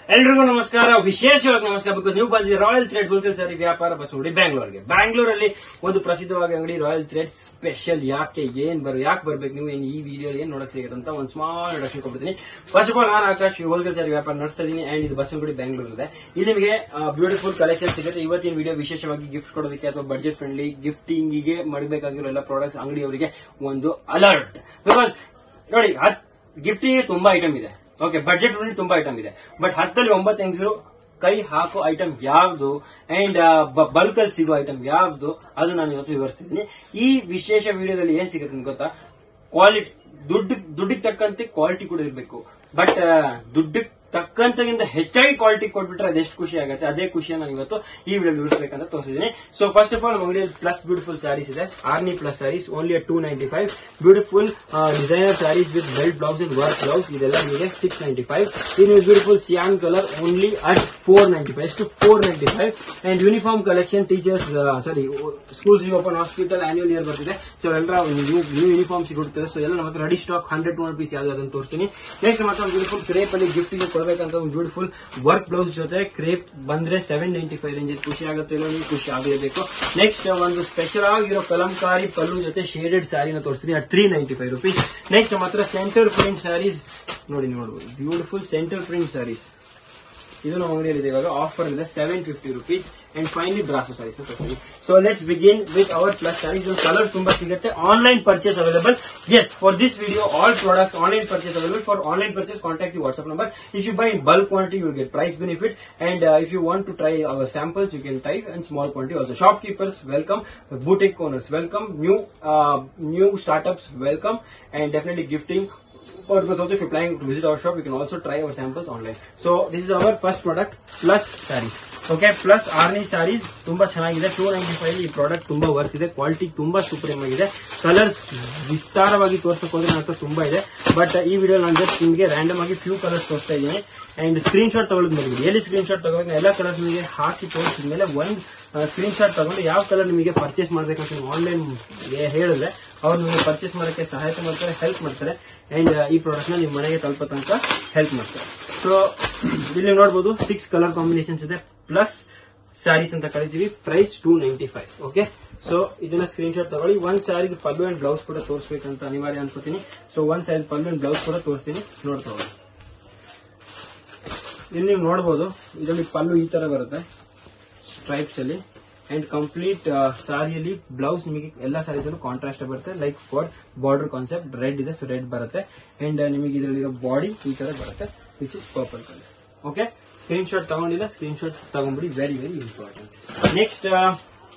ಎಲ್ರಿಗೂ ನಮಸ್ಕಾರ, ವಿಶೇಷವಾಗಿ ನಮಸ್ಕಾರ. ಬಿಕಾಸ್ ನೀವು ಬಂದಿದ್ದೀರಿ ರಾಯಲ್ ಥ್ರೆಡ್ಸ್ ಹೋಲ್ಸೇಲ್ ಸಾರಿ ವ್ಯಾಪಾರ ಬಸವಡಿ ಬ್ಯಾಂಗ್ಳೂರಲ್ಲಿ ಒಂದು ಪ್ರಸಿದ್ಧವಾದ ಅಂಗಡಿ ರಾಯಲ್ ಥ್ರೆಡ್ಸ್ ಸ್ಪೆಷಲ್. ಯಾಕೆ ಯಾಕೆ ಬರ್ಬೇಕು ನೀವು ಈ ವಿಡಿಯೋ ಏನ್ ನೋಡಕ್ ಸಿಗುತ್ತೆ ಅಂತ ಒಂದು ಸ್ಮಾಲ್ ಇಂಟ್ರೊಡಕ್ಷನ್ ಕೊಡ್ತೀನಿ. ಫಸ್ಟ್ ಆಫ್ ಆಲ್ ನಾನು ಆಕಾಶ್ ಹೋಲ್ಸೇಲ್ ಸಾರಿ ವ್ಯಾಪಾರ ನಡೆಸ್ತಾ ಇದೀನಿ ಅಂಡ್ ಇದು ಬಸವಡಿ ಬ್ಯಾಂಗ್ಳೂರ್. ಇಲ್ಲಿ ನಿಮಗೆ ಬ್ಯೂಟಿಫುಲ್ ಕಲೆಕ್ಷನ್ ಸಿಗುತ್ತೆ. ಇವತ್ತಿನ ವಿಡಿಯೋ ವಿಶೇಷವಾಗಿ ಗಿಫ್ಟ್ ಕೊಡೋದಕ್ಕೆ ಅಥವಾ ಬಡ್ಜೆಟ್ ಫ್ರೆಂಡ್ಲಿ ಗಿಫ್ಟಿಂಗ್ ಗೆ ಮಾಡಬೇಕಾಗಿರೋ ಎಲ್ಲ ಪ್ರಾಡಕ್ಟ್ಸ್ ಅಂಗಡಿಯವರಿಗೆ ಒಂದು ಅಲರ್ಟ್. ಬಿಕಾಸ್ ನೋಡಿ, ಗಿಫ್ಟಿಗೆ ತುಂಬಾ ಐಟಮ್ ಇದೆ. ಓಕೆ, ಬಡ್ಜೆಟ್ ಫ್ರೆಂಡ್ಲಿ ತುಂಬಾ ಐಟಮ್ ಇದೆ. ಬಟ್ 10ರಲ್ಲಿ 9 ಹೆಂಗಸರು ಕೈ ಹಾಕೋ ಐಟಮ್ ಯಾವ್ದು ಅಂಡ್ ಬಲ್ಕ್ ಅಲ್ಲಿ ಸಿಗೋ ಐಟಮ್ ಯಾವ್ದು ಅದು ನಾನು ಇವತ್ತು ವಿವರಿಸ್ತಿದ್ದೀನಿ. ಈ ವಿಶೇಷ ವಿಡಿಯೋದಲ್ಲಿ ಏನ್ ಸಿಗುತ್ತೆ ನಿಮ್ಗೆ ಗೊತ್ತಾ? ಕ್ವಾಲಿಟಿ, ದುಡ್ಡಿಗೆ ತಕ್ಕಂತೆ ಕ್ವಾಲಿಟಿ ಕೂಡ ಇರಬೇಕು. ಬಟ್ ದುಡ್ಡಿಗೆ ತಕ್ಕಂತಗಿಂತ ಹೆಚ್ಚಾಗಿ ಕ್ವಾಲಿಟಿ ಕೊಟ್ಬಿಟ್ರೆ ಅದೆಷ್ಟು ಖುಷಿ ಆಗುತ್ತೆ, ಅದೇ ಖುಷಿಯನ್ನು ನಾನು ಇವತ್ತು ಈ ವಿಡಿಯೋ ವಿವರಿಸಬೇಕಂತ ತೋರಿಸಿದ್ದೀನಿ. ಸೊ ಫಸ್ಟ್ ಆಫ್ ಆಲ್ ನಮ್ಮ ಅಂಗಡಿಯಲ್ಲಿ ಪ್ಲಸ್ ಬ್ಯೂಟಿಫುಲ್ ಸ್ಯಾರೀಸ್ ಇದೆ. ಆರ್ನಿ plus sarees only at 295. Beautiful designer sarees with belt blouse and work blouse, ಇದೆಲ್ಲ ನಿಮಗೆ 695. ಇದು beautiful cyan colour only at 495. ಎಷ್ಟು 495. And uniform collection teachers schools open, hospital annual year ಬರ್ತಿದೆ. So ಎಲ್ಲ new uniform ಸಿಗುತ್ತದೆ. So ಎಲ್ಲ ನಮ್ಮ ಹತ್ರ ರೆಡಿ ಸ್ಟಾಕ್ 100-200 ಪೀಸ್ ಯಾವ್ದು ತೋರಿಸ್ತೀನಿ. ನೆಕ್ಸ್ಟ್ ಮಾತ್ರ ಬ್ಯೂಟಿಫುಲ್ ಕ್ರೇಪ್ ಅಲ್ಲಿ ಗಿಫ್ಟ್ ಕೊಡಬೇಕಂತ ಒಂದು ಬ್ಯೂಟಿಫುಲ್ ವರ್ಕ್ ಬ್ಲೌಸ್ ಜೊತೆ ಕ್ರೇಪ್ ಬಂದ್ರೆ 795 ರೇಂಜ್. ಖುಷಿ ಆಗುತ್ತೆ ಇಲ್ಲ, ನೀವು ಖುಷಿ ಆಗಲೇಬೇಕು. ನೆಕ್ಸ್ಟ್ ಒಂದು ಸ್ಪೆಷಲ್ ಆಗಿರೋ ಕಲಂಕಾರಿ ಪಲ್ಲು ಜೊತೆ ಶೇಡೆಡ್ ಸ್ಯಾರಿನ ತೋರಿಸ್ತೀನಿ at 395 rupees. ನೆಕ್ಸ್ಟ್ ಮಾತ್ರ ಸೆಂಟರ್ ಪ್ರಿಂಟ್ ಸ್ಯಾರೀಸ್ ನೋಡ್ಬೋದು, ಬ್ಯೂಟಿಫುಲ್ ಸೆಂಟರ್ ಪ್ರಿಂಟ್ ಸ್ಯಾರೀಸ್. ಇದು ನಮ್ಮ ಅಂಗಡಿಯಲ್ಲಿ ಇದೆ. ಇವಾಗ ಆಫರ್ ಇದೆ 750 rupees. And finally brasso sarees ತೋರಿಸ್ತೀನಿ. So let's begin with our plus sarees. Colour ತುಂಬಾ ಸಿಗುತ್ತೆ. Online purchase available. Yes, for this video all products online purchase available. For online purchase contact the WhatsApp number. If you buy in bulk quantity, you will get price benefit. And if you want to try our samples, you can try in small quantity also. Shopkeepers welcome, boutique owners welcome, new startups welcome, and definitely gifting purpose also. If you're planning to visit our shop, you can also try our samples online. So this is our first product, plus sarees. Okay, plus arni sarees ತುಂಬಾ ಚೆನ್ನಾಗಿದೆ. 295 ಈ product ತುಂಬಾ worth ಇದೆ. Quality ತುಂಬಾ super ಆಗಿದೆ. Colours ವಿಸ್ತಾರವಾಗಿ ತೋರಿಸಕ್ಕೆ ಹೋದ್ರೆ ನನ್ನ ಹತ್ರ ತುಂಬಾ ಇದೆ. ಬಟ್ ಈ ವಿಡಿಯೋ ನಾನು ಜಸ್ಟ್ ನಿಮಗೆ ರ್ಯಾಂಡಮ್ ಆಗಿ ಫ್ಯೂ ಕಲರ್ಸ್ ತೋರಿಸ್ತಾ ಇದ್ದೀನಿ. ಅಂಡ್ ಸ್ಕ್ರೀನ್ ಶಾಟ್ ತಗೊಳ್ಳೋದು ಮರಿಬೇಡಿ. ಎಲ್ಲಿ ಸ್ಕ್ರೀನ್ ಶಾಟ್ ತಗೋಬೇಕು, ಎಲ್ಲ ಕಲರ್ಸ್ ನಿಮಗೆ ಹಾಕಿ ತೋರಿಸಿದ ಮೇಲೆ ಒಂದು ಸ್ಕ್ರೀನ್ ಶಾಟ್ ತಗೊಂಡು ಯಾವ ಕಲರ್ ನಿಮಗೆ ಪರ್ಚೇಸ್ ಮಾಡ್ಬೇಕಂತ ನೀವು ಆನ್ಲೈನ್ ಹೇಳಿದ್ರೆ ಅವ್ರು ನಿಮಗೆ ಪರ್ಚೇಸ್ ಮಾಡೋಕ್ಕೆ ಸಹಾಯತೆ ಮಾಡ್ತಾರೆ, ಹೆಲ್ಪ್ ಮಾಡ್ತಾರೆ. ಅಂಡ್ ಈ ಪ್ರಾಡಕ್ಟ್ ನ ನಿಮ್ಮ ಮನೆಗೆ ತಲುಪೋ ತನಕ ಹೆಲ್ಪ್ ಮಾಡ್ತಾರೆ. ಸೊ ಇಲ್ಲಿ ನೋಡಬಹುದು 6 ಕಲರ್ ಕಾಂಬಿನೇಷನ್ಸ್ ಇದೆ. ಪ್ಲಸ್ ಸ್ಯಾರೀಸ್ ಅಂತ ಕರಿತೀವಿ. ಪ್ರೈಸ್ 295. ಓಕೆ, ಸೊ ಇದನ್ನ ಸ್ಕ್ರೀನ್ ಶಾಟ್ ತಗೊಳ್ಳಿ. ಒಂದ್ ಸ್ಯಾರಿಗೆ ಪಲ್ಲು ಅಂಡ್ ಬ್ಲೌಸ್ ಕೂಡ ತೋರಿಸಬೇಕಂತ ಅನಿವಾರ್ಯ ಅನ್ಕೋತೀನಿ. ಸೊ ಒಂದ್ ಸ್ಯಾರಿ ಪಲ್ಲು ಅಂಡ್ ಬ್ಲೌಸ್ ಕೂಡ ತೋರಿಸ್ತೀನಿ, ನೋಡ್ತಾ ಹೋಗಿ. ಇಲ್ಲಿ ನೀವು ನೋಡಬಹುದು, ಇದರಲ್ಲಿ ಪಲ್ಲು ಈ ತರ ಬರುತ್ತೆ ಸ್ಟ್ರೈಪ್ಸ್ ಅಲ್ಲಿ. ಅಂಡ್ ಕಂಪ್ಲೀಟ್ ಸಾರಿಯಲ್ಲಿ ಬ್ಲೌಸ್ ನಿಮಗೆ ಎಲ್ಲ ಸಾರೀಸ್ ಅಲ್ಲೂ ಕಾಂಟ್ರಾಸ್ಟ್ ಬರುತ್ತೆ. Like for border concept red ಇದೆ, ಸೊ ರೆಡ್ ಬರುತ್ತೆ. ಅಂಡ್ ನಿಮಗೆ ಇದರಲ್ಲಿರೋ ಬಾಡಿ ಈ ತರ ಬರುತ್ತೆ, which is purple colour. Okay, screen shot ತಗೊಂಡಿಲ್ಲ, ಸ್ಕ್ರೀನ್ ಶಾಟ್ ತಗೊಂಡ್ಬಿಡಿ, very very important. Next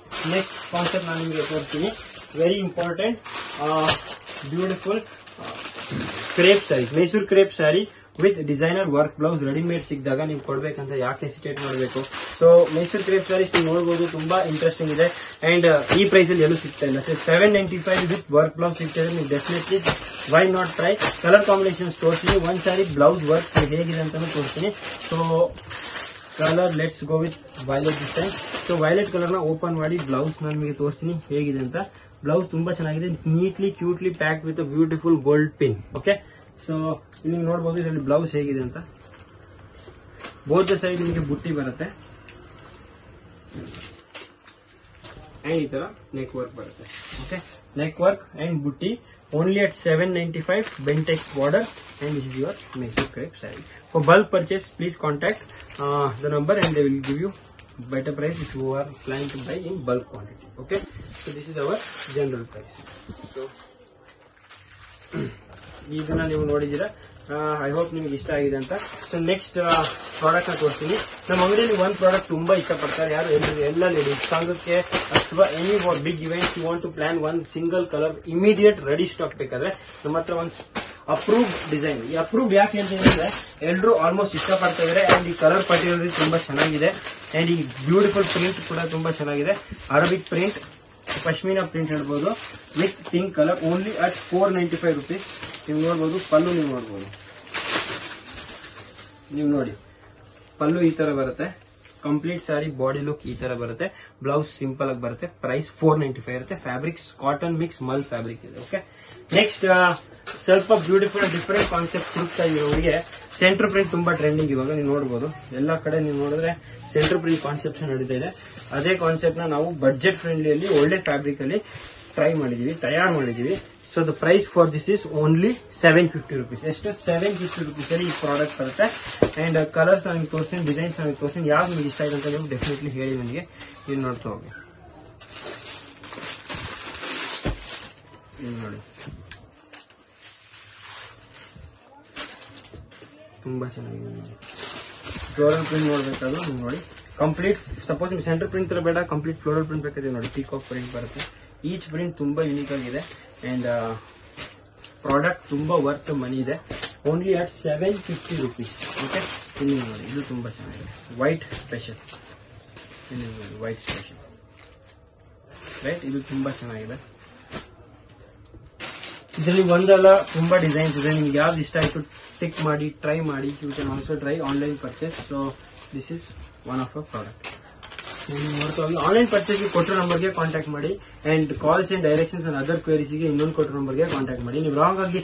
concept ನಾನು ನಿಮಗೆ ತೋರಿಸ್ತೀನಿ, very important. Beautiful crepe sari, Mysuru crepe sari with designer work blouse readymade ಸಿಕ್ಕಿದಾಗ ನೀವು ಕೊಡ್ಬೇಕಂತ ಯಾಕೆ ಹೆಸಿಟೇಟ್ ಮಾಡಬೇಕು. ಸೊ ಮೈಸೂರು ಕ್ರೇಪ್ ಸ್ಯಾರೀಸ್ ನೀವು ನೋಡಬಹುದು, ತುಂಬಾ ಇಂಟ್ರೆಸ್ಟಿಂಗ್ ಇದೆ. ಅಂಡ್ ಈ ಪ್ರೈಸ್ ಅಲ್ಲಿ ಎಲ್ಲೂ ಸಿಗ್ತಾ ಇಲ್ಲ. 795 ವಿತ್ ವರ್ಕ್ ಬ್ಲೌಸ್ ಸಿಗ್ತದೆ. ನೀವು definitely why not try. Colour combinations ತೋರಿಸ್ತೀನಿ. ಒಂದ್ ಸಾರಿ ಬ್ಲೌಸ್ ವರ್ಕ್ ಹೇಗಿದೆ ಅಂತಾನು ತೋರಿಸ್ತೀನಿ. So colour let's go with violet this time. So violet colour ನ ಓಪನ್ ಮಾಡಿ ಬ್ಲೌಸ್ ನಾನು ನಿಮಗೆ ತೋರಿಸ್ತೀನಿ ಹೇಗಿದೆ ಅಂತ. ಬ್ಲೌಸ್ ತುಂಬಾ ಚೆನ್ನಾಗಿದೆ, neatly cutely packed with beautiful gold pin. Okay, so ಇಲ್ಲಿ ನೋಡಬಹುದು ಇದರಲ್ಲಿ ಬ್ಲೌಸ್ ಹೇಗಿದೆ ಅಂತ. ಬೋತ್ ಸೈಡ್ ನಿಮಗೆ ಬುಟ್ಟಿ ಬರುತ್ತೆ ಅಂಡ್ ಈ ತರ ನೆಕ್ ವರ್ಕ್ ಬರುತ್ತೆ. ಓಕೆ, ನೆಕ್ ವರ್ಕ್ ಅಂಡ್ ಬುಟ್ಟಿ only at 795. Bentex border, and this is your Mysore crepe saree. For bulk purchase, please contact the number and they will give you better price if you are planning to buy in bulk quantity. Okay, so this is our general price. So ಇದನ್ನ ನೀವು ನೋಡಿದ್ದೀರಾ. I hope ನಿಮ್ಗೆ ಇಷ್ಟ ಆಗಿದೆ ಅಂತ. So next product ನ ತೋರಿಸ್ತೀನಿ. ನಮ್ಮ ಅಂಗಡಿಯಲ್ಲಿ ಒಂದು ಪ್ರಾಡಕ್ಟ್ ತುಂಬಾ ಇಷ್ಟಪಡ್ತಾರೆ ಯಾರು, ಎಲ್ಲ ಲೇಡೀಸ್ ಸಂಘಕ್ಕೆ ಅಥವಾ any big event you want to plan one single colour immediate ready stock ಬೇಕಾದ್ರೆ ನಮ್ಮ ಹತ್ರ ಒಂದು ಅಪ್ರೂವ್ಡ್ ಡಿಸೈನ್. ಈ ಅಪ್ರೂವ್ಡ್ ಯಾಕೆ ಹೇಳ್ತೀನಿ ಅಂದ್ರೆ ಎಲ್ಲರೂ ಆಲ್ಮೋಸ್ಟ್ ಇಷ್ಟಪಡ್ತಾ ಇದ್ದಾರೆ. ಅಂಡ್ ಈ ಕಲರ್ ಪರ್ಟಿಕ್ಯುಲರ್ಲಿ ತುಂಬಾ ಚೆನ್ನಾಗಿದೆ. ಅಂಡ್ ಈ ಬ್ಯೂಟಿಫುಲ್ ಪ್ರಿಂಟ್ ಕೂಡ ತುಂಬಾ ಚೆನ್ನಾಗಿದೆ. ಅರಬಿಕ್ ಪ್ರಿಂಟ್, ಪಶ್ಮೀನಾ ಪ್ರಿಂಟ್ ಹೇಳ್ಬೋದು with pink colour only at 495 rupees. ನೀವು ನೋಡಬಹುದು ಪಲ್ಲು, ನೀವು ನೋಡಬಹುದು, ನೀವು ನೋಡಿ ಪಲ್ಲು ಈ ತರ ಬರುತ್ತೆ. ಕಂಪ್ಲೀಟ್ ಸಾರಿ ಬಾಡಿ ಲುಕ್ ಈ ತರ ಬರುತ್ತೆ. ಬ್ಲೌಸ್ ಸಿಂಪಲ್ ಆಗಿ ಬರುತ್ತೆ. ಪ್ರೈಸ್ 495 ಇರುತ್ತೆ. ಫ್ಯಾಬ್ರಿಕ್ಸ್ ಕಾಟನ್ ಮಿಕ್ಸ್ ಮಲ್ ಫ್ಯಾಬ್ರಿಕ್ ಇದೆ. ಓಕೆ, ನೆಕ್ಸ್ಟ್ ಸ್ವಲ್ಪ ಬ್ಯೂಟಿಫುಲ್ ಡಿಫರೆಂಟ್ ಕಾನ್ಸೆಪ್ಟ್ ಹುಡುಕ್ತಾ ಇರೋರಿಗೆ ಸೆಂಟರ್ ಪ್ರಿಂಟ್ ತುಂಬಾ ಟ್ರೆಂಡಿಂಗ್. ಇವಾಗ ನೀವು ನೋಡಬಹುದು ಎಲ್ಲಾ ಕಡೆ ನೀವು ನೋಡಿದ್ರೆ ಸೆಂಟರ್ ಪ್ರಿಂಟ್ ಕಾನ್ಸೆಪ್ಟ್ ನಡೀತಾ ಇದೆ. ಅದೇ ಕಾನ್ಸೆಪ್ಟ್ ನ ನಾವು ಬಡ್ಜೆಟ್ ಫ್ರೆಂಡ್ಲಿ ಒಳ್ಳೆ ಫ್ಯಾಬ್ರಿಕ್ ಅಲ್ಲಿ ತಯಾರು ಮಾಡಿದೀವಿ. So the price for this is only 750 rupees. ಎಷ್ಟು 750 rupees ಅಲ್ಲಿ ಈ ಪ್ರಾಡಕ್ಟ್ ಬರುತ್ತೆ. ಅಂಡ್ ಕಲರ್ಸ್ ನನಗೆ ತೋರಿಸ್ತೀನಿ, ಡಿಸೈನ್ಸ್ ನನಗೆ ತೋರಿಸ್ತೀನಿ. ಯಾವ್ದು ನಿಮ್ಗೆ ಇಷ್ಟ ಆಯ್ತು ಅಂತ ನೀವು ಡೆಫಿನೆಟ್ಲಿ ಹೇಳಿ ನನಗೆ. ಇಲ್ಲಿ ನೋಡ್ತಾ ಹೋಗಿ, ಇಲ್ಲಿ ನೋಡಿ ತುಂಬಾ ಚೆನ್ನಾಗಿದೆ. ಫ್ಲೋರಲ್ ಪ್ರಿಂಟ್ ನೋಡ್ಬೇಕಾದ್ರು ನೀವು ನೋಡಿ ಕಂಪ್ಲೀಟ್. ಸಪೋಸ್ ನಿಮ್ಗೆ ಸೆಂಟರ್ ಪ್ರಿಂಟ್ ತರ ಬೇಡ, ಕಂಪ್ಲೀಟ್ ಫ್ಲೋರಲ್ ಪ್ರಿಂಟ್ ಬೇಕಾದ್ರೆ ನೋಡಿ ಪೀಕಾಕ್ ಪ್ರಿಂಟ್ ಬರುತ್ತೆ. ಈಚ್ ಪ್ರಿಂಟ್ ತುಂಬಾ ಯೂನಿಕ್ ಆಗಿದೆ ಅಂಡ್ ಪ್ರಾಡಕ್ಟ್ ತುಂಬಾ ವರ್ತ್ ಮನಿ ಇದೆ. Only at 750 rupees. ಓಕೆ, ಇಲ್ಲಿ ನೋಡಿ ಇದು ತುಂಬಾ ಚೆನ್ನಾಗಿದೆ. ವೈಟ್ ಸ್ಪೆಷಲ್, ಇಲ್ಲಿ ನೋಡಿ ವೈಟ್ ಸ್ಪೆಷಲ್ ರೈಟ್. ಇದು ತುಂಬಾ ಚೆನ್ನಾಗಿದೆ. ಇದರಲ್ಲಿ ಒಂದಲ್ಲ ತುಂಬಾ ಡಿಸೈನ್ಸ್ ಇದೆ. ನಿಮ್ಗೆ ಯಾವ್ದು ಇಷ್ಟ ಆಯ್ತು ಟಿಕ್ ಮಾಡಿ ಟ್ರೈ ಮಾಡಿ. You can also try online purchase. So this is one of a product. ನೋಡ್ತಾ ಹೋಗಿ ಆನ್ಲೈನ್ ಪರ್ಚೇಸ್ ಕೊಟ್ಟಿರೋ ನಂಬರ್ಗೆ ಕಾಂಟ್ಯಾಕ್ಟ್ ಮಾಡಿ. And calls and directions and other queries ಗೆ ಇನ್ನೊಂದು ಕೊಟ್ಟಿರೋ ನಂಬರ್ಗೆ ಕಾಂಟ್ಯಾಕ್ಟ್ ಮಾಡಿ. ನೀವು ರಾಂಗ್ ಆಗಿ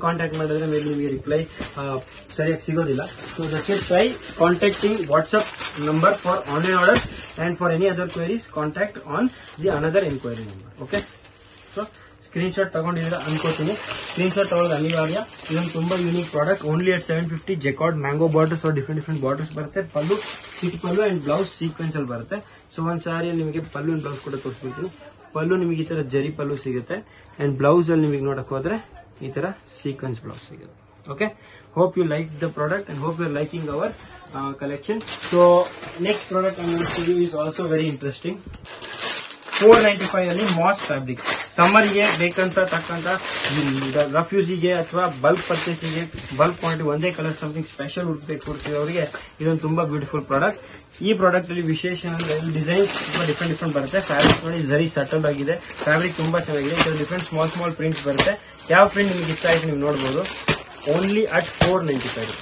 ಕಾಂಟ್ಯಾಕ್ಟ್ ಮಾಡಿದ್ರೆ ಮೇಲೆ ನಿಮಗೆ ರಿಪ್ಲೈ ಸರಿಯಾಗಿ ಸಿಗೋದಿಲ್ಲ. So that is try contacting WhatsApp number for online order and for any other queries contact on the another enquiry number. Okay, so screen shot ತಗೊಂಡಿದ್ದೀರಾ ಅನ್ಕೋತೀನಿ. ಸ್ಕ್ರೀನ್ ಶಾಟ್ ತಗೊಳ್ಳೋದು ಅನಿವಾರ್ಯ. ಇದೊಂದು ತುಂಬಾ unique product. Only at 750. Jacquard mango borders different borders ಬರುತ್ತೆ. ಪಲ್ಲು ಸಿಟ್ pallu and blouse sequins ಅಲ್ಲಿ ಬರುತ್ತೆ. ಸೊ ಒಂದ್ ಸಾರಿಯಲ್ಲಿ ನಿಮಗೆ ಪಲ್ಲು ಅಂಡ್ ಬ್ಲೌಸ್ ಕೂಡ ತೋರಿಸ್ಬಿಡ್ತೀನಿ. ಪಲ್ಲು ನಿಮಗೆ ಈ ತರ ಜರಿ ಪಲ್ಲು ಸಿಗುತ್ತೆ ಅಂಡ್ ಬ್ಲೌಸ್ ಅಲ್ಲಿ ನಿಮಗೆ ನೋಡಕ್ ಹೋದ್ರೆ ಈ ತರ ಸೀಕ್ವೆನ್ಸ್ ಬ್ಲೌಸ್ ಸಿಗುತ್ತೆ. Okay, hope you like the product and hope you are liking our collection. So next product is also very interesting. 495 ಅಲ್ಲಿ ಮಾಸ್ ಫ್ಯಾಬ್ರಿಕ್. ಸಮ್ಮರ್ಗೆ ಬೇಕಂತ ತಕ್ಕಂತ ರಫ್ ಯೂಸಿಗೆ ಅಥವಾ ಬಲ್ಕ್ ಪರ್ಚೇಸಿಗೆ ಬಲ್ಕ್ ಕ್ವಾಂಟಿಟಿ ಒಂದೇ ಕಲರ್ ಸಮಥಿಂಗ್ ಸ್ಪೆಷಲ್ ಹುಡುಕ್ಬೇಕು ಅವರಿಗೆ ಇದೊಂದು ತುಂಬಾ ಬ್ಯೂಟಿಫುಲ್ ಪ್ರಾಡಕ್ಟ್. ಈ ಪ್ರಾಡಕ್ಟ್ ಅಲ್ಲಿ ವಿಶೇಷ ಅಂದ್ರೆ ಡಿಸೈನ್ಸ್ ತುಂಬಾ ಡಿಫ್ರೆಂಟ್ ಬರುತ್ತೆ. ಫ್ಯಾಬ್ರಿಕ್ ನೋಡಿ ಝರಿ ಸಟಲ್ ಆಗಿದೆ. ಫ್ಯಾಬ್ರಿಕ್ ತುಂಬಾ ಚೆನ್ನಾಗಿದೆ. ಇದರಲ್ಲಿ ಡಿಫ್ರೆಂಟ್ ಸ್ಮಾಲ್ ಪ್ರಿಂಟ್ಸ್ ಬರುತ್ತೆ. ಯಾವ ಪ್ರಿಂಟ್ ನಿಮಗೆ ಇಷ್ಟ ಆಯ್ತು ನೀವು ನೋಡಬಹುದು. Only at 495.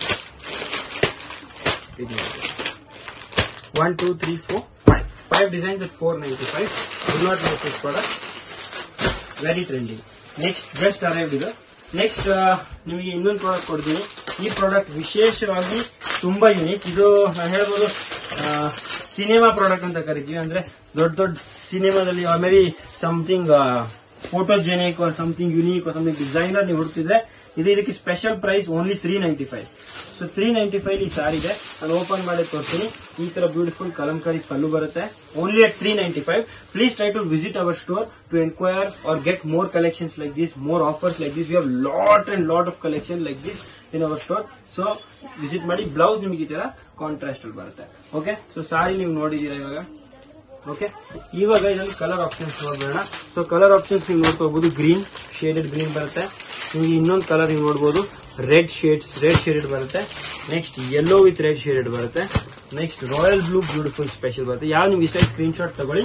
1 2 3 4 5 designs at 495. Do not miss this product. Very trending. Next just arrived ಇದು. ನೆಕ್ಸ್ಟ್ ನಿಮಗೆ ಇನ್ನೊಂದು ಪ್ರಾಡಕ್ಟ್ ಕೊಡ್ತೀನಿ. ಈ ಪ್ರಾಡಕ್ಟ್ ವಿಶೇಷವಾಗಿ ತುಂಬಾ ಯೂನಿಕ್. ಇದು ನಾನು ಹೇಳ್ಬೋದು ಸಿನಿಮಾ ಪ್ರಾಡಕ್ಟ್ ಅಂತ ಕರಿತೀವಿ. ಅಂದ್ರೆ ದೊಡ್ಡ ಸಿನಿಮಾದಲ್ಲಿ may be something photogenic or something unique or something designer ನೀವು ಹುಡುಕ್ತಿದ್ರೆ ಇದಕ್ಕೆ ಸ್ಪೆಷಲ್ ಪ್ರೈಸ್ ಓನ್ಲಿ 395. ಸೊ 395 ಈ ಸಾರಿ ಇದೆ. ನಾನು ಓಪನ್ ಮಾಡಿ ತೋರಿಸ್ತೀನಿ. ಈ ತರ ಬ್ಯೂಟಿಫುಲ್ ಕಲಂಕಾರಿ ಪಲ್ಲು ಬರುತ್ತೆ. Only at 395. Please try to visit our store to enquire or get more collections like this, more offers like this. We have lot of collection like this in our store. So visit ಮಾಡಿ. Blouse ನಿಮಗೆ ಈ ತರ contrast ಅಲ್ಲಿ ಬರುತ್ತೆ. Okay, so sorry ನೀವು ನೋಡಿದೀರಾ ಇವಾಗ. Okay, ಇವಾಗ ಇದರಲ್ಲಿ ಕಲರ್ ಆಪ್ಷನ್ಸ್ ನೋಡೋಣ. ಸೊ ಕಲರ್ ಆಪ್ಷನ್ಸ್ ನೀವು ನೋಡ್ತಾ ಹೋಗ್ಬೋದು. ಗ್ರೀನ್ ಶೇಡೆಡ್ ಗ್ರೀನ್ ಬರುತ್ತೆ. ನಿಮಗೆ ಇನ್ನೊಂದು ಕಲರ್ ನೀವು ನೋಡಬಹುದು. ರೆಡ್ ಶೇಡೆಡ್ ಬರುತ್ತೆ. Next yellow with red shaded ಬರುತ್ತೆ. Next royal blue beautiful special ಬರುತ್ತೆ. ಯಾವ ನಿಮ್ಗೆ ಇಷ್ಟ ಸ್ಕ್ರೀನ್ ಶಾಟ್ ತಗೊಳ್ಳಿ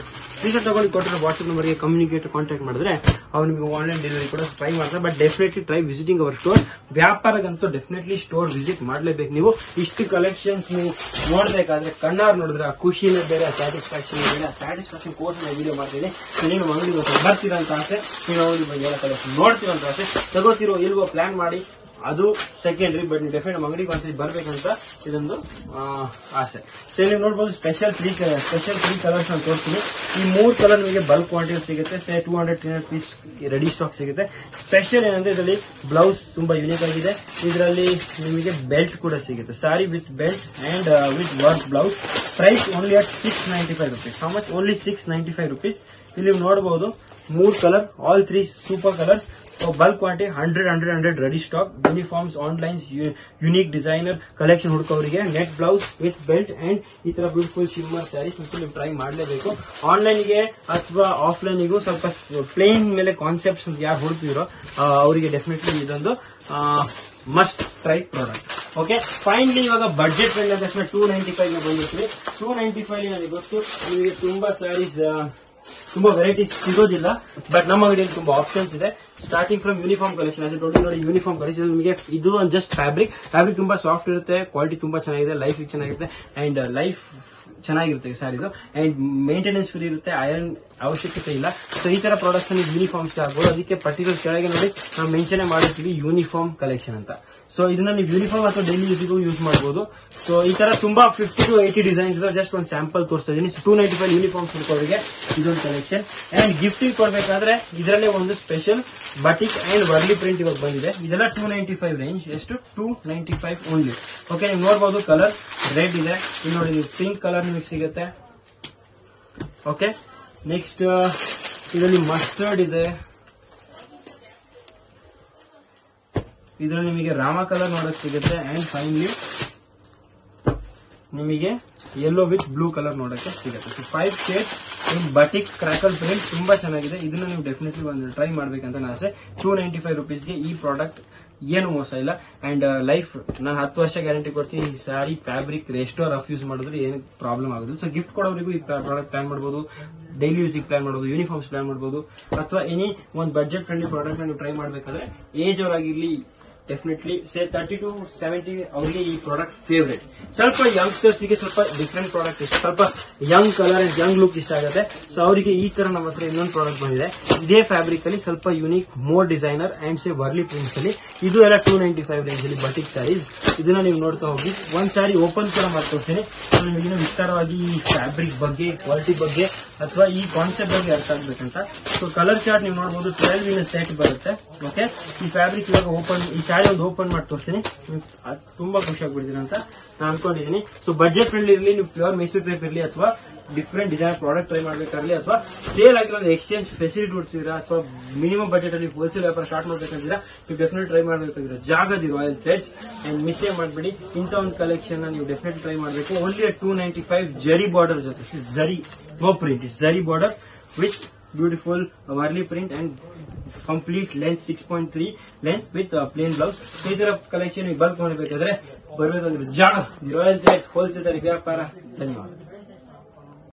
ಕೊಟ್ಟರೆ ವಾಟ್ಸ್ಆಪ್ ನಂಬರ್ಗೆ ಕಮ್ಯುನಿಕೇಟ್ ಕಾಂಟ್ಯಾಕ್ಟ್ ಮಾಡಿದ್ರೆ ಅವ್ರು ನಿಮಗೆ ಆನ್ಲೈನ್ ಡೆಲಿವರಿ ಕೂಡ ಟ್ರೈ ಮಾಡ್ತಾರೆ. But definitely try visiting our store. ವ್ಯಾಪಾರಕ್ಕಂತೂ ಡೆಫಿನೆಟ್ಲಿ ಸ್ಟೋರ್ ವಿಸಿಟ್ ಮಾಡಲೇಬೇಕು. ನೀವು ಇಷ್ಟು ಕಲೆಕ್ಷನ್ಸ್ ನೀವು ನೋಡ್ಬೇಕಾದ್ರೆ ಕಣ್ಣಾರ್ ನೋಡಿದ್ರೆ ಆ ಖುಷಿನೇ ಬೇರೆ, ಸ್ಯಾಟಿಸ್ಫ್ಯಾಕ್ಷನ್ ಬೇರೆ. ಸ್ಯಾಟಿಸ್ಫ್ಯಾಕ್ಷನ್ ಕೋರ್ಸ್ ವಿಡಿಯೋ ಮಾಡ್ತೀನಿ. ನೀನು ಅಂಗಡಿ ಬರ್ತೀರಾ ಅಂತ ಆಸೆ, ನೀನು ಅಂಗಡಿ ಬಗ್ಗೆ ಎಲ್ಲ ಕಲೆಕ್ಷನ್ ನೋಡ್ತೀರ ಅಂತ ಆಸೆ, ತಗೋತಿರೋ ಇಲ್ವೋ ಪ್ಲಾನ್ ಮಾಡಿ ಅದು ಸೆಕೆಂಡ್ರಿ. ಬಟ್ ನೀವು ಡೆಫಿನೆಟ್ ನಮ್ಮ ಅಂಗಡಿಗೆ ಒಂದ್ಸರಿ ಬರ್ಬೇಕಂತ ಇದೊಂದು ಆಸೆ. ಸೊ ನೀವು ನೋಡಬಹುದು ಸ್ಪೆಷಲ್ ತ್ರೀ ಕಲರ್ಸ್ ನಾನು ತೋರಿಸ್ತೀನಿ. ಈ 3 ಕಲರ್ ನಿಮಗೆ ಬಲ್ಕ್ ಕ್ವಾಂಟಿಟಿ ಸಿಗುತ್ತೆ. 200-300 ಪೀಸ್ ರೆಡಿ ಸ್ಟಾಕ್ ಸಿಗುತ್ತೆ. ಸ್ಪೆಷಲ್ ಏನಂದ್ರೆ ಇದರಲ್ಲಿ ಬ್ಲೌಸ್ ತುಂಬಾ ಯೂನಿಕ್ ಆಗಿದೆ. ಇದರಲ್ಲಿ ನಿಮಗೆ ಬೆಲ್ಟ್ ಕೂಡ ಸಿಗುತ್ತೆ. Sari with belt and with work blouse. Price only at 695 rupees. How much? Only 695 rupees. ಇಲ್ಲಿ ನೀವು ನೋಡಬಹುದು 3 colour, all 3 super colours. Bulk quantity 100 ready stock. Uniforms, onlines, unique designer collection ಹುಡುಕೋರಿಗೆ net blouse with belt and ಈ ತರ beautiful shimmer saris ಅಂತೂ ನೀವು try ಮಾಡಲೇಬೇಕು. ಆನ್ಲೈನ್ಗೆ ಅಥವಾ ಆಫ್ಲೈನ್ಗೂ ಸ್ವಲ್ಪ ಪ್ಲೇನ್ ಮೇಲೆ ಕಾನ್ಸೆಪ್ಟ್ಸ್ ಯಾರು ಹುಡುಕ್ತಿರೋ ಅವರಿಗೆ ಡೆಫಿನೆಟ್ಲಿ ಇದೊಂದು must try product. Okay, finally ಇವಾಗ ಬಡ್ಜೆಟ್ ಫ್ರೆಂಡ್ ಅಂದ ತಕ್ಷಣ 295 ಬಂದಿರ್ತೀವಿ. 295 ನನಗೆ ಗೊತ್ತು ನಿಮಗೆ ತುಂಬಾ ಸ್ಯಾರೀಸ್ ತುಂಬಾ ವೆರೈಟೀಸ್ ಸಿಗೋದಿಲ್ಲ. ಬಟ್ ನಮ್ಮ ಅಂಗಡಿಯಲ್ಲಿ ತುಂಬಾ ಆಪ್ಷನ್ಸ್ ಇದೆ. Starting from uniform collection. ನೋಡಿ ಯೂನಿಫಾರ್ಮ್ ಕಲೆಕ್ಷನ್ ನಿಮಗೆ ಇದು ಜಸ್ಟ್ ಫ್ಯಾಬ್ರಿಕ್ ತುಂಬಾ ಸಾಫ್ಟ್ ಇರುತ್ತೆ. ಕ್ವಾಲಿಟಿ ತುಂಬಾ ಚೆನ್ನಾಗಿದೆ. ಲೈಫ್ ಚೆನ್ನಾಗಿರುತ್ತೆ ಅಂಡ್ ಲೈಫ್ ಚೆನ್ನಾಗಿರುತ್ತೆ ಸ್ಯಾರೀಸ್ ಅಂಡ್ ಮೇಂಟೆನೆನ್ಸ್ ಫ್ರೀ ಇರುತ್ತೆ, ಐರನ್ ಅವಶ್ಯಕತೆ ಇಲ್ಲ. ಸೊ ಈ ತರ ಪ್ರಾಡಕ್ಟ್ಸ್ ಯೂನಿಫಾರ್ಮ್ ಆಗ್ಬೋದು. ಅದಕ್ಕೆ ಪರ್ಟಿಕ್ಯುಲರ್ ಕೆಳಗೆ ನೋಡಿ ನಾವು ಮೆನ್ಷನ್ ಮಾಡಿರ್ತೀವಿ ಯೂನಿಫಾರ್ಮ್ ಕಲೆಕ್ಷನ್ ಅಂತ. ಸೊ ಇದನ್ನ ನೀವು ಯೂನಿಫಾರ್ಮ್ ಅಥವಾ ಡೈಲಿ ಯೂಸಿಗೂ ಯೂಸ್ ಮಾಡಬಹುದು. ಸೊ ಈ ತರ ತುಂಬಾ 50 to 80 ಡಿಸೈನ್ಸ್ ಇದೆ. ಜಸ್ಟ್ ಒಂದು ಸ್ಯಾಂಪಲ್ ತೋರಿಸ್ತಾ ಇದೀನಿ. 295 ಯೂನಿಫಾರ್ಮ್ಸ್ ಹುಡುಕೋರಿಗೆ ಇದೊಂದು ಕಲೆಕ್ಷನ್. ಅಂಡ್ ಗಿಫ್ಟಿಂಗ್ ಕೊಡ್ಬೇಕಾದ್ರೆ ಇದರಲ್ಲೇ ಒಂದು special batik and Warli print ಇವಾಗ ಬಂದಿದೆ. ಇದೆಲ್ಲ 295 ರೇಂಜ್. ಎಷ್ಟು 295 ಓನ್ಲಿ. ಓಕೆ, ನೀವು ನೋಡಬಹುದು ಕಲರ್ ರೆಡ್ ಇದೆ, ಇಲ್ಲಿ ನೋಡಿ ಪಿಂಕ್ ಕಲರ್ ನಿಮಗೆ ಸಿಗುತ್ತೆ. ಓಕೆ, ನೆಕ್ಸ್ಟ್ ಇದರಲ್ಲಿ ಮಸ್ಟರ್ಡ್ ಇದೆ, ಇದರಲ್ಲಿ ನಿಮಗೆ ರಾಮ ಕಲರ್ ನೋಡಕ್ ಸಿಗುತ್ತೆ. ಅಂಡ್ ಫೈನಲಿ ನಿಮಗೆ ಯೆಲ್ಲೋ ವಿತ್ ಬ್ಲೂ ಕಲರ್ ನೋಡಕ್ಕೆ ಸಿಗುತ್ತೆ. 5 ಶೇಡ್ ಇನ್ ಬಟಿಕ್ ಕ್ರಾಕಲ್ ಪ್ರಿಂಟ್ ತುಂಬಾ ಚೆನ್ನಾಗಿದೆ. ಇದನ್ನ ನೀವು ಡೆಫಿನೆಟ್ಲಿ ಒಂದು ಟ್ರೈ ಮಾಡ್ಬೇಕಂತ ನಾನು ಆಸೆ. 295 ರುಪೀಸ್ಗೆ ಈ ಪ್ರಾಡಕ್ಟ್ ಏನು ಮೋಸ ಇಲ್ಲ. ಅಂಡ್ ಲೈಫ್ ನಾನು 10 ವರ್ಷ ಗ್ಯಾರಂಟಿ ಕೊಡ್ತೀನಿ. ಈ ಸಾರಿ ಫ್ಯಾಬ್ರಿಕ್ ಎಷ್ಟೋ ರಫ್ ಯೂಸ್ ಮಾಡಿದ್ರೆ ಏನು ಪ್ರಾಬ್ಲಮ್ ಆಗೋದು. ಸೊ ಗಿಫ್ಟ್ ಕೊಡೋರಿಗೂ ಈ ಪ್ರಾಡಕ್ಟ್ ಪ್ಲಾನ್ ಮಾಡಬಹುದು, ಡೈಲಿ ಯೂಸಿಗೆ ಪ್ಲಾನ್ ಮಾಡಬಹುದು, ಯೂನಿಫಾರ್ಮ್ಸ್ ಪ್ಲಾನ್ ಮಾಡಬಹುದು, ಅಥವಾ ಎನಿ ಒಂದು ಬಜೆಟ್ ಫ್ರೆಂಡ್ಲಿ ಪ್ರಾಡಕ್ಟ್ ನೀವು ಟ್ರೈ ಮಾಡಬೇಕಾದ್ರೆ ಏಜ್ ಅವರಾಗಿರ್ಲಿ ಡೆಫಿನೆಟ್ಲಿ 30 to 70 ಅವ್ರಿಗೆ ಈ ಪ್ರಾಡಕ್ಟ್ ಫೇವರೇಟ್. ಸ್ವಲ್ಪ ಯಂಗ್ಸ್ಟರ್ಸ್ ಗೆ ಸ್ವಲ್ಪ ಡಿಫ್ರೆಂಟ್ ಪ್ರಾಡಕ್ಟ್ ಇಷ್ಟ, ಸ್ವಲ್ಪ Young colour and Young look ಇಷ್ಟ ಆಗುತ್ತೆ. ಸೊ ಅವರಿಗೆ ಈ ತರ ನಮ್ಮ ಹತ್ರ ಇನ್ನೊಂದು ಪ್ರಾಡಕ್ಟ್ ಬಂದಿದೆ. ಇದೇ ಫ್ಯಾಬ್ರಿಕ್ ಅಲ್ಲಿ ಸ್ವಲ್ಪ unique, more designer and say Warli prints ಅಲ್ಲಿ. ಇದು ಎಲ್ಲ 295 ರೇಂಜ್ ಅಲ್ಲಿ ಬಟಿಕ್ ಸ್ಯಾರೀಸ್. ಇದನ್ನ ನೀವು ನೋಡ್ತಾ ಹೋಗಿ. ಒಂದ್ ಸ್ಯಾರಿ ಓಪನ್ ಕೂಡ ಮಾಡ್ಕೊಡ್ತೀನಿ. ನಿಮಗೆ ವಿಸ್ತಾರವಾಗಿ ಈ ಫ್ಯಾಬ್ರಿಕ್ ಬಗ್ಗೆ, ಕ್ವಾಲಿಟಿ ಬಗ್ಗೆ ಅಥವಾ ಈ ಕಾನ್ಸೆಪ್ಟ್ ಬಗ್ಗೆ ಅರ್ಥ ಆಗ್ಬೇಕಂತ. ಸೊ ಕಲರ್ ಚಾರ್ಟ್ ನೀವು ನೋಡಬಹುದು. 12 ಇನ್ ಸೆಟ್ ಬರುತ್ತೆ. ಓಕೆ, ಈ ಫ್ಯಾಬ್ರಿಕ್ ಇವಾಗ ಓಪನ್, ಈ ಸ್ಯಾರಿ ಒಂದು ಓಪನ್ ಮಾಡಿ ತೋರಿಸ್ತೀನಿ. ತುಂಬಾ ಖುಷಿ ಆಗ್ಬಿಡ್ತೀನಿ ಅಂತ ನಾನು ಅನ್ಕೊಂಡಿದ್ದೀನಿ. ಸೊ ಬಜೆಟ್ ಫ್ರೆಂಡ್ಲಿ ಇರಲಿ, ನೀವು ಪ್ಯೂರ್ ಮೈಸೂರು ಕ್ರೇಪ್ ಇರಲಿ ಅಥವಾ ಡಿಫ್ರೆಂಟ್ ಡಿಸೈನ್ ಪ್ರಾಡಕ್ಟ್ ಟ್ರೈ ಮಾಡಬೇಕಾಗಲಿ, ಅಥವಾ ಸೇಲ್ ಆಗಿರೋದು ಎಕ್ಸ್ಚೇಂಜ್ ಫೆಸಿಲಿಟಿ ಕೊಡ್ತೀರಾ, ಅಥವಾ ಮಿನಿಮಮ್ ಬಜೆಟ್ ಅಲ್ಲಿ ಹೋಲ್ಸೇಲ್ ವ್ಯಾಪಾರ ಸ್ಟಾರ್ಟ್ ಮಾಡ್ಬೇಕಂತೀರಾ, ನೀವು ಡೆಫಿನೆಟ್ ಟ್ರೈ ಮಾಡಬೇಕಾಗಿರೋ ಜಾಗದಿ ರಾಯಲ್ ಥ್ರೆಡ್ಸ್. ಅಂಡ್ ಮಿಸ್ ಮಾಡಬೇಡಿ, ಇಂಥ ಒಂದು ಕಲೆಕ್ಷನ್ ನೀವು ಡೆಫಿನೆಟ್ ಟ್ರೈ ಮಾಡಬೇಕು. ಓನ್ಲಿ 295 ಜರಿ ಬಾರ್ಡರ್ ಜೊತೆ, ಜರಿ ನೋ ಪ್ರಿಂಟ್, ಇಟ್ಸ್ ಜರಿ border with beautiful Warli print and complete length 6.3 length with plain blouse. ಈ ತರ ಕಲೆಕ್ಷನ್ ಬಲ್ಕ್ ಮಾಡಬೇಕಾದ್ರೆ ಬರಬೇಕಾಗಿರೋ ಜಾಗ ರಾಯಲ್ ಥ್ರೆಡ್ಸ್ ಹೋಲ್ಸೇಲ್ ವ್ಯಾಪಾರ. ಧನ್ಯವಾದ.